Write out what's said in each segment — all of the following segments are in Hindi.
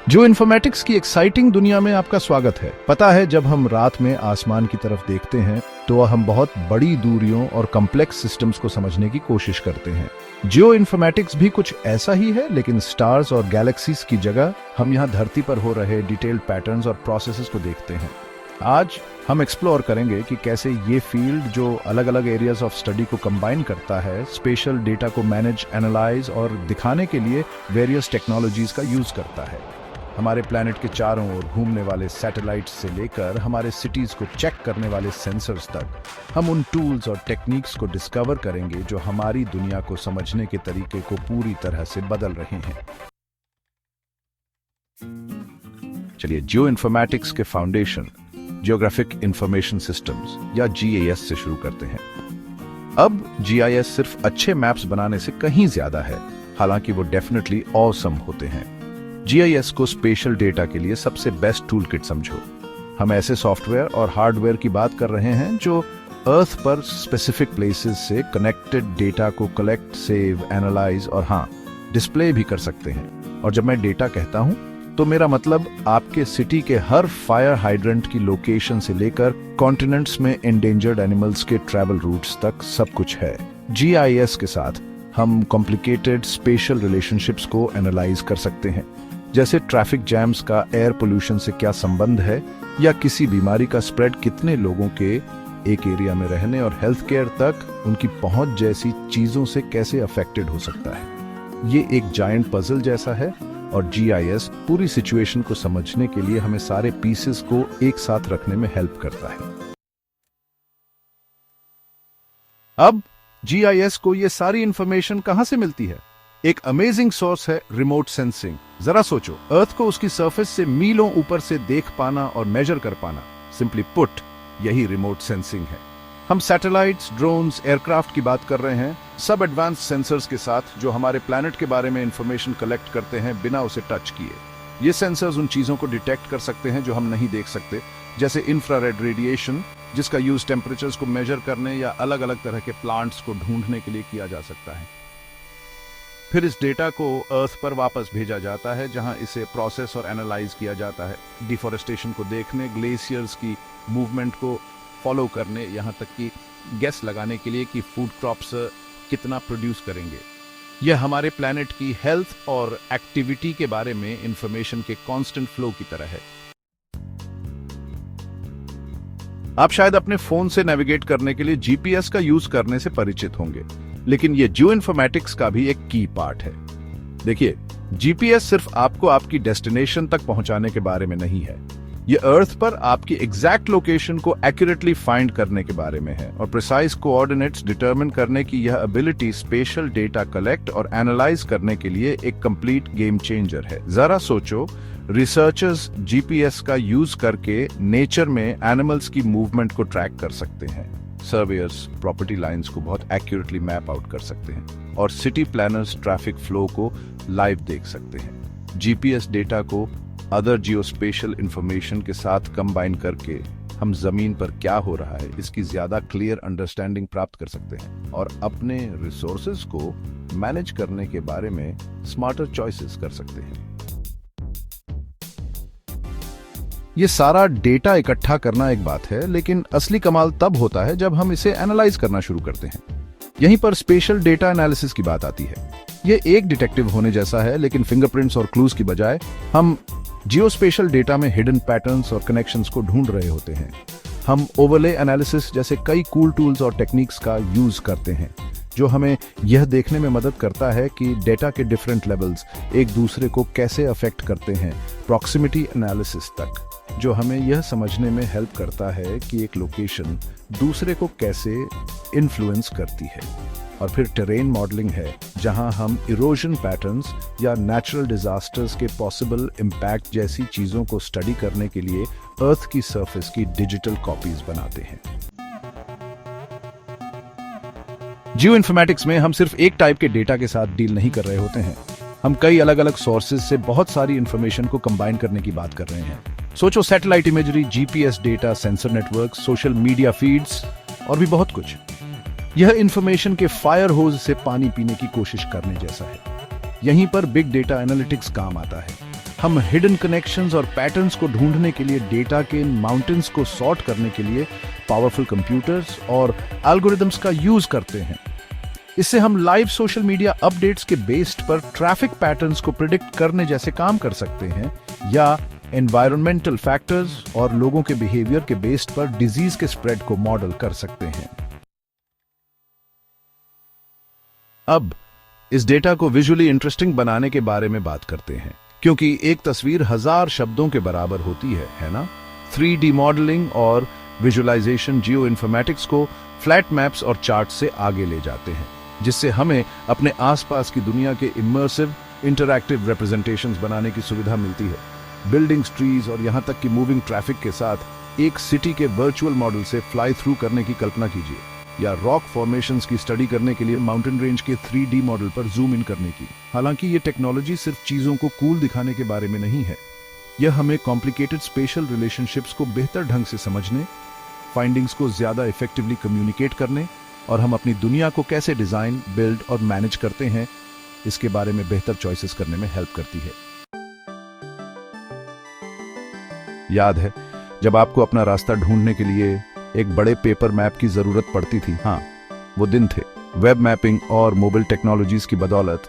जियो इन्फॉर्मेटिक्स की एक्साइटिंग दुनिया में आपका स्वागत है। पता है, जब हम रात में आसमान की तरफ देखते हैं तो हम बहुत बड़ी दूरियों और कॉम्प्लेक्स सिस्टम्स को समझने की कोशिश करते हैं। जियो इन्फॉर्मेटिक्स भी कुछ ऐसा ही है, लेकिन स्टार्स और गैलेक्सीज की जगह हम यहाँ धरती पर हो रहे डिटेल्ड पैटर्न्स और प्रोसेसेस को देखते हैं। आज हम एक्सप्लोर करेंगे कि कैसे ये फील्ड, जो अलग अलग एरियाज ऑफ स्टडी को कंबाइन करता है, स्पेशल डेटा को मैनेज, एनालाइज और दिखाने के लिए वेरियस टेक्नोलॉजीज का यूज करता है। हमारे प्लैनेट के चारों ओर घूमने वाले सैटेलाइट्स से लेकर हमारे सिटीज को चेक करने वाले सेंसर्स तक, हम उन टूल्स और टेक्निक्स को डिस्कवर करेंगे जो हमारी दुनिया को समझने के तरीके को पूरी तरह से बदल रहे हैं। चलिए जियो इन्फॉर्मेटिक्स के फाउंडेशन, जियोग्राफिक इंफॉर्मेशन सिस्टम्स या जीआईएस से शुरू करते हैं। अब जीआईएस सिर्फ अच्छे मैप्स बनाने से कहीं ज्यादा है, हालांकि वो डेफिनेटली ऑसम होते हैं। जीआईएस को स्पेशल डेटा के लिए सबसे बेस्ट टूल किट समझो। हम ऐसे सॉफ्टवेयर और हार्डवेयर की बात कर रहे हैं जो अर्थ पर स्पेसिफिक प्लेसेस से कनेक्टेड डेटा को कलेक्ट, सेव, एनालाइज और डिस्प्ले भी कर सकते हैं। और जब मैं डेटा कहता हूं तो मेरा मतलब आपके सिटी के हर फायर हाइड्रेंट की लोकेशन से लेकर कॉन्टिनेंट्स में एंडेंजर्ड एनिमल्स के ट्रैवल रूट्स तक सब कुछ है। जीआईएस के साथ हम कॉम्प्लिकेटेड स्पेशल रिलेशनशिप्स को एनालाइज कर सकते हैं, जैसे ट्रैफिक जैम्स का एयर पोल्यूशन से क्या संबंध है, या किसी बीमारी का स्प्रेड कितने लोगों के एक एरिया में रहने और हेल्थ केयर तक उनकी पहुंच जैसी चीजों से कैसे अफेक्टेड हो सकता है। ये एक जायंट पजल जैसा है और जीआईएस पूरी सिचुएशन को समझने के लिए हमें सारे पीसेस को एक साथ रखने में हेल्प करता है। अब जीआईएस को ये सारी इंफॉर्मेशन कहां से मिलती है? एक अमेजिंग सोर्स है रिमोट सेंसिंग। जरा सोचो, अर्थ को उसकी सरफेस से मीलों ऊपर से देख पाना और मेजर कर पाना, सिंपली पुट, यही रिमोट सेंसिंग है। हम सैटेलाइट्स, ड्रोन्स, एयरक्राफ्ट की बात कर रहे हैं, सब एडवांस सेंसर्स के साथ जो हमारे प्लैनेट के बारे में इंफॉर्मेशन कलेक्ट करते हैं बिना उसे टच किए। ये सेंसर्स उन चीजों को डिटेक्ट कर सकते हैं जो हम नहीं देख सकते, जैसे इंफ्रारेड रेडिएशन, जिसका यूज टेम्परेचर्स को मेजर करने या अलग अलग तरह के प्लांट्स को ढूंढने के लिए किया जा सकता है। फिर इस डेटा को अर्थ पर वापस भेजा जाता है, जहां इसे प्रोसेस और एनालाइज किया जाता है, डिफोरेस्टेशन को देखने, ग्लेशियर्स की मूवमेंट को फॉलो करने, यहां तक कि गेस लगाने के लिए कि फूड क्रॉप्स कितना प्रोड्यूस करेंगे। यह हमारे प्लैनेट की हेल्थ और एक्टिविटी के बारे में इंफॉर्मेशन के कांस्टेंट फ्लो की तरह है। आप शायद अपने फोन से नेविगेट करने के लिए जीपीएस का यूज करने से परिचित होंगे, लेकिन यह जियो इन्फॉर्मेटिक्स का भी एक की पार्ट है। देखिए, जीपीएस सिर्फ आपको आपकी डेस्टिनेशन तक पहुंचाने के बारे में नहीं है, यह अर्थ पर आपकी एग्जैक्ट लोकेशन को एक्यूरेटली फाइंड करने के बारे में है। और प्रिसाइज कोऑर्डिनेट्स डिटरमिन करने की यह एबिलिटी स्पेशल डेटा कलेक्ट और एनालाइज करने के लिए एक कंप्लीट गेम चेंजर है। जरा सोचो, रिसर्चर्स जीपीएस का यूज करके नेचर में एनिमल्स की मूवमेंट को ट्रैक कर सकते हैं, सर्वेयर्स प्रॉपर्टी लाइंस को बहुत एक्यूरेटली मैप आउट कर सकते हैं, और सिटी प्लानर्स ट्रैफिक फ्लो को लाइव देख सकते हैं। जीपीएस डेटा को अदर जियोस्पेशियल इंफॉर्मेशन के साथ कंबाइन करके हम जमीन पर क्या हो रहा है इसकी ज्यादा क्लियर अंडरस्टैंडिंग प्राप्त कर सकते हैं और अपने रिसोर्सेज को मैनेज करने के बारे में स्मार्टर चॉइसेस कर सकते हैं। ये सारा डेटा इकट्ठा करना एक बात है, लेकिन असली कमाल तब होता है जब हम इसे एनालाइज करना शुरू करते हैं। यहीं पर स्पेशल डेटा एनालिसिस की बात आती है। यह एक डिटेक्टिव होने जैसा है, लेकिन फिंगरप्रिंट्स और क्लूज की बजाय हम जियोस्पेशल डेटा में हिडन पैटर्न्स और कनेक्शंस को ढूंढ रहे होते हैं। हम ओवरले एनालिसिस जैसे कई कूल टूल्स और टेक्निक्स का यूज करते हैं, जो हमें यह देखने में मदद करता है कि डेटा के डिफरेंट लेवल्स एक दूसरे को कैसे अफेक्ट करते हैं, प्रॉक्सिमिटी एनालिसिस तक, जो हमें यह समझने में हेल्प करता है कि एक लोकेशन दूसरे को कैसे इन्फ्लुएंस करती है। और फिर टेरेन मॉडलिंग है, जहां हम इरोजन पैटर्न्स या नेचुरल डिजास्टर्स के पॉसिबल इम्पैक्ट जैसी चीजों को स्टडी करने के लिए अर्थ की सरफेस की डिजिटल कॉपीज बनाते हैं। जियो इन्फॉर्मेटिक्स में हम सिर्फ एक टाइप के डेटा के साथ डील नहीं कर रहे होते हैं, हम कई अलग अलग सोर्सेज से बहुत सारी इंफॉर्मेशन को कंबाइन करने की बात कर रहे हैं। सोचो, satellite imagery, GPS data, sensor network, social media feeds और भी बहुत कुछ। यह इंफॉर्मेशन के फायर होज से पानी पीने की कोशिश करने जैसा है। यहीं पर बिग डेटा एनालिटिक्स काम आता है। हम हिडन कनेक्शंस और पैटर्न्स को ढूंढने के लिए डेटा के इन माउंटेन्स को सॉर्ट करने के लिए पावरफुल कंप्यूटर्स और एल्गोरिदम्स का यूज करते हैं। इससे हम लाइव सोशल मीडिया अपडेट्स के बेस्ड पर ट्रैफिक पैटर्न्स को प्रिडिक्ट करने जैसे काम कर सकते हैं, या एनवायरमेंटल फैक्टर्स और लोगों के बिहेवियर के बेस्ड पर डिजीज के स्प्रेड को मॉडल कर सकते हैं। अब इस डेटा को विजुअली इंटरेस्टिंग बनाने के बारे में बात करते हैं, क्योंकि एक तस्वीर 1000 शब्दों के बराबर होती है ना? 3D मॉडलिंग और विजुअलाइजेशन जियो इन्फॉर्मेटिक्स को फ्लैट मैप्स और चार्ट से आगे ले जाते हैं, जिससे हमें अपने आसपास की दुनिया के इमर्सिव इंटरैक्टिव रिप्रेजेंटेशंस बनाने की सुविधा मिलती है। बिल्डिंग्स, ट्रीज और यहां तक कि मूविंग ट्रैफिक के साथ एक सिटी के वर्चुअल मॉडल से फ्लाई थ्रू करने की कल्पना कीजिए, या रॉक फॉर्मेशंस की स्टडी करने के लिए माउंटेन रेंज के 3D मॉडल पर जूम इन करने की। हालांकि ये टेक्नोलॉजी सिर्फ चीजों को कूल दिखाने के बारे में नहीं है, यह हमें कॉम्प्लिकेटेड स्पेशल रिलेशनशिप्स को बेहतर ढंग से समझने, फाइंडिंग्स को ज्यादा इफेक्टिवली कम्युनिकेट करने और हम अपनी दुनिया को कैसे डिजाइन, बिल्ड और मैनेज करते हैं, इसके बारे में बेहतर चॉइसेस करने में हेल्प करती है। याद है जब आपको अपना रास्ता ढूंढने के लिए एक बड़े पेपर मैप की जरूरत पड़ती थी? हाँ, वो दिन थे। वेब मैपिंग और मोबाइल टेक्नोलॉजीज की बदौलत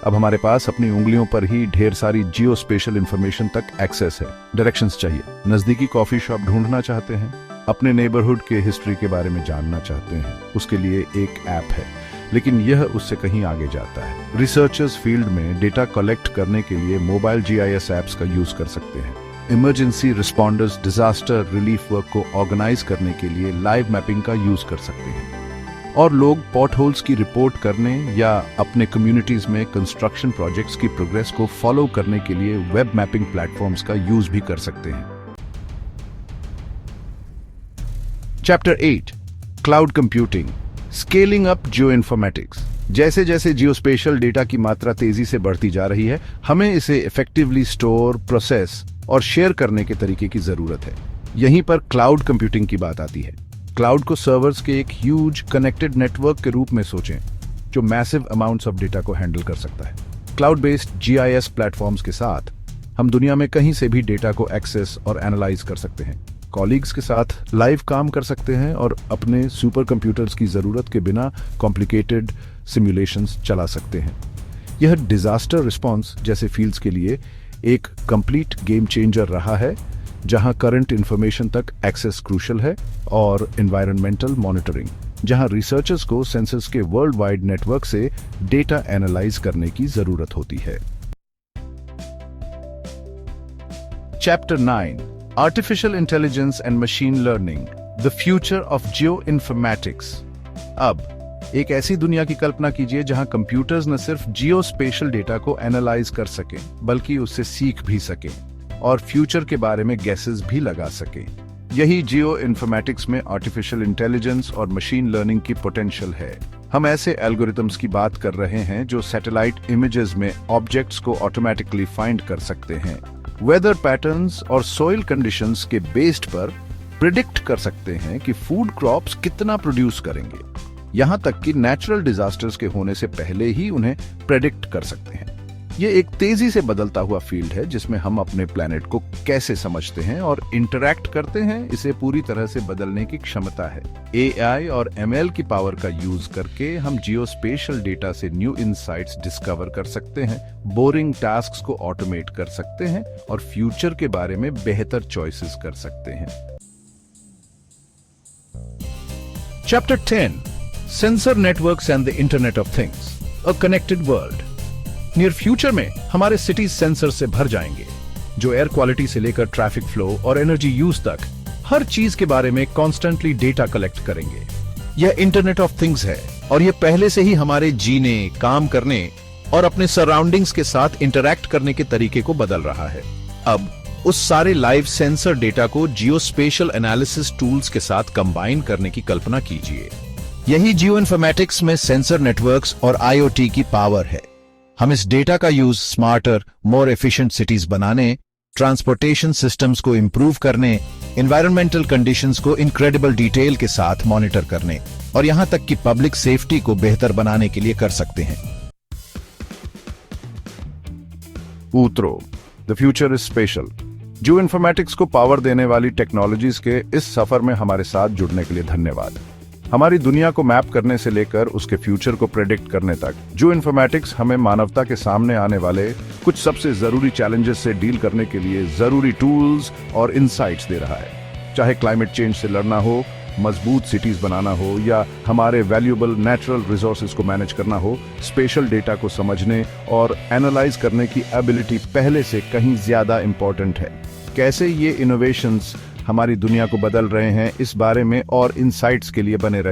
अब हमारे पास अपनी उंगलियों पर ही ढेर सारी जियो स्पेशल इंफॉर्मेशन तक एक्सेस है। डायरेक्शंस चाहिए, नजदीकी कॉफी शॉप ढूंढना चाहते हैं, अपने नेबरहुड के हिस्ट्री के बारे में जानना चाहते हैं, उसके लिए एक ऐप है, लेकिन यह उससे कहीं आगे जाता है। रिसर्चर्स फील्ड में डेटा कलेक्ट करने के लिए मोबाइल GIS ऐप्स का यूज कर सकते हैं। Emergency responders disaster relief work को ऑर्गेनाइज करने के लिए लाइव मैपिंग का यूज कर सकते हैं, और लोग पॉट होल्स की रिपोर्ट करने या अपने कम्युनिटीज में कंस्ट्रक्शन प्रोजेक्ट्स की प्रोग्रेस को फॉलो करने के लिए वेब मैपिंग प्लेटफॉर्म्स का यूज भी कर सकते हैं। Chapter 8 cloud computing, scaling up geo informatics. जैसे जैसे जियोस्पेशियल डेटा की मात्रा तेजी से बढ़ती जा रही है, हमें इसे इफेक्टिवली स्टोर, प्रोसेस और शेयर करने के तरीके की जरूरत है। यहीं पर क्लाउड कंप्यूटिंग की बात आती है। क्लाउड को सर्वर्स के एक ह्यूज कनेक्टेड नेटवर्क के रूप में सोचें, जो मैसिव अमाउंट्स ऑफ डेटा को हैंडल कर सकता है। क्लाउड बेस्ड GIS प्लेटफॉर्म्स के साथ हम दुनिया में कहीं से भी डेटा को एक्सेस और एनालाइज कर सकते हैं, कॉलीग्स के साथ लाइव काम कर सकते हैं और अपने सुपर कंप्यूटर्स की जरूरत के बिना कॉम्प्लिकेटेड सिमुलेशंस चला सकते हैं। यह डिजास्टर रिस्पॉन्स जैसे फील्ड्स के लिए एक कंप्लीट गेम चेंजर रहा है, जहां करंट इंफॉर्मेशन तक एक्सेस क्रूशल है, और एनवायरमेंटल मॉनिटरिंग, जहां रिसर्चर्स को सेंसर्स के वर्ल्ड वाइड नेटवर्क से डेटा एनालाइज करने की जरूरत होती है। Chapter 9 artificial intelligence and machine learning, the future of geo informatics. अब एक ऐसी दुनिया की कल्पना कीजिए जहां कंप्यूटर्स न सिर्फ जियो स्पेशल डेटा को एनालाइज कर सकें, बल्कि उससे सीख भी सकें और फ्यूचर के बारे में गेसेस भी लगा सकें। यही जियो इन्फॉर्मेटिक्स में आर्टिफिशियल इंटेलिजेंस और मशीन लर्निंग की पोटेंशियल है। हम ऐसे एल्गोरिथम्स की बात कर रहे हैं जो सैटेलाइट इमेजेस में ऑब्जेक्ट्स को ऑटोमेटिकली फाइंड कर सकते हैं, वेदर पैटर्न्स और सॉइल कंडीशंस के बेस्ड पर प्रिडिक्ट कर सकते हैं कि फूड क्रॉप्स कितना प्रोड्यूस करेंगे, यहां तक कि नेचुरल डिजास्टर्स के होने से पहले ही उन्हें प्रेडिक्ट कर सकते हैं। ये एक तेजी से बदलता हुआ फील्ड है जिसमें हम अपने प्लेनेट को कैसे समझते हैं और इंटरैक्ट करते हैं, इसे पूरी तरह से बदलने की क्षमता है। AI और ML की पावर का यूज करके हम जियोस्पेशियल डेटा से न्यू इनसाइट्स डिस्कवर कर सकते हैं, बोरिंग टास्क्स को ऑटोमेट कर सकते हैं और फ्यूचर के बारे में बेहतर चॉइसेस कर सकते हैं। Chapter 10 sensor networks and the internet of things, a connected world. Near future में हमारे सिटीज सेंसर से भर जाएंगे, जो एयर क्वालिटी से लेकर ट्रैफिक फ्लो और एनर्जी यूज तक हर चीज के बारे में कॉन्स्टेंटली डेटा कलेक्ट करेंगे। यह इंटरनेट ऑफ थिंग्स है और यह पहले से ही हमारे जीने, काम करने और अपने सराउंडिंग्स के साथ इंटरैक्ट करने के तरीके को बदल रहा है। अब उस सारे लाइव सेंसर डेटा को जियोस्पेशियल एनालिसिस टूल्स के साथ कंबाइन करने की कल्पना कीजिए। यही जियो इन्फॉर्मेटिक्स में सेंसर नेटवर्क्स और IoT की पावर है। हम इस डेटा का use smarter, more efficient cities बनाने, ट्रांसपोर्टेशन सिस्टम्स को इंप्रूव करने, एनवायरमेंटल कंडीशंस को इनक्रेडिबल डिटेल के साथ मॉनिटर करने और यहां तक कि पब्लिक सेफ्टी को बेहतर बनाने के लिए कर सकते हैं। Utro, the future is special. Geo informatics को पावर देने वाली टेक्नोलॉजीज के इस सफर में हमारे साथ जुड़ने के लिए धन्यवाद। हमारी दुनिया को मैप करने से लेकर उसके फ्यूचर को प्रेडिक्ट करने तक जियो इन्फॉर्मेटिक्स हमें मानवता के सामने आने वाले कुछ सबसे जरूरी चैलेंजेस से डील करने के लिए जरूरी टूल्स और इनसाइट्स दे रहा है। चाहे क्लाइमेट चेंज से लड़ना हो, मजबूत सिटीज बनाना हो या हमारे वैल्यूएबल नेचुरल रिसोर्सेज को मैनेज करना हो, स्पेशल डेटा को समझने और एनालाइज करने की एबिलिटी पहले से कहीं ज्यादा इंपॉर्टेंट है। कैसे ये इनोवेशंस हमारी दुनिया को बदल रहे हैं, इस बारे में और इनसाइट्स के लिए बने रहे।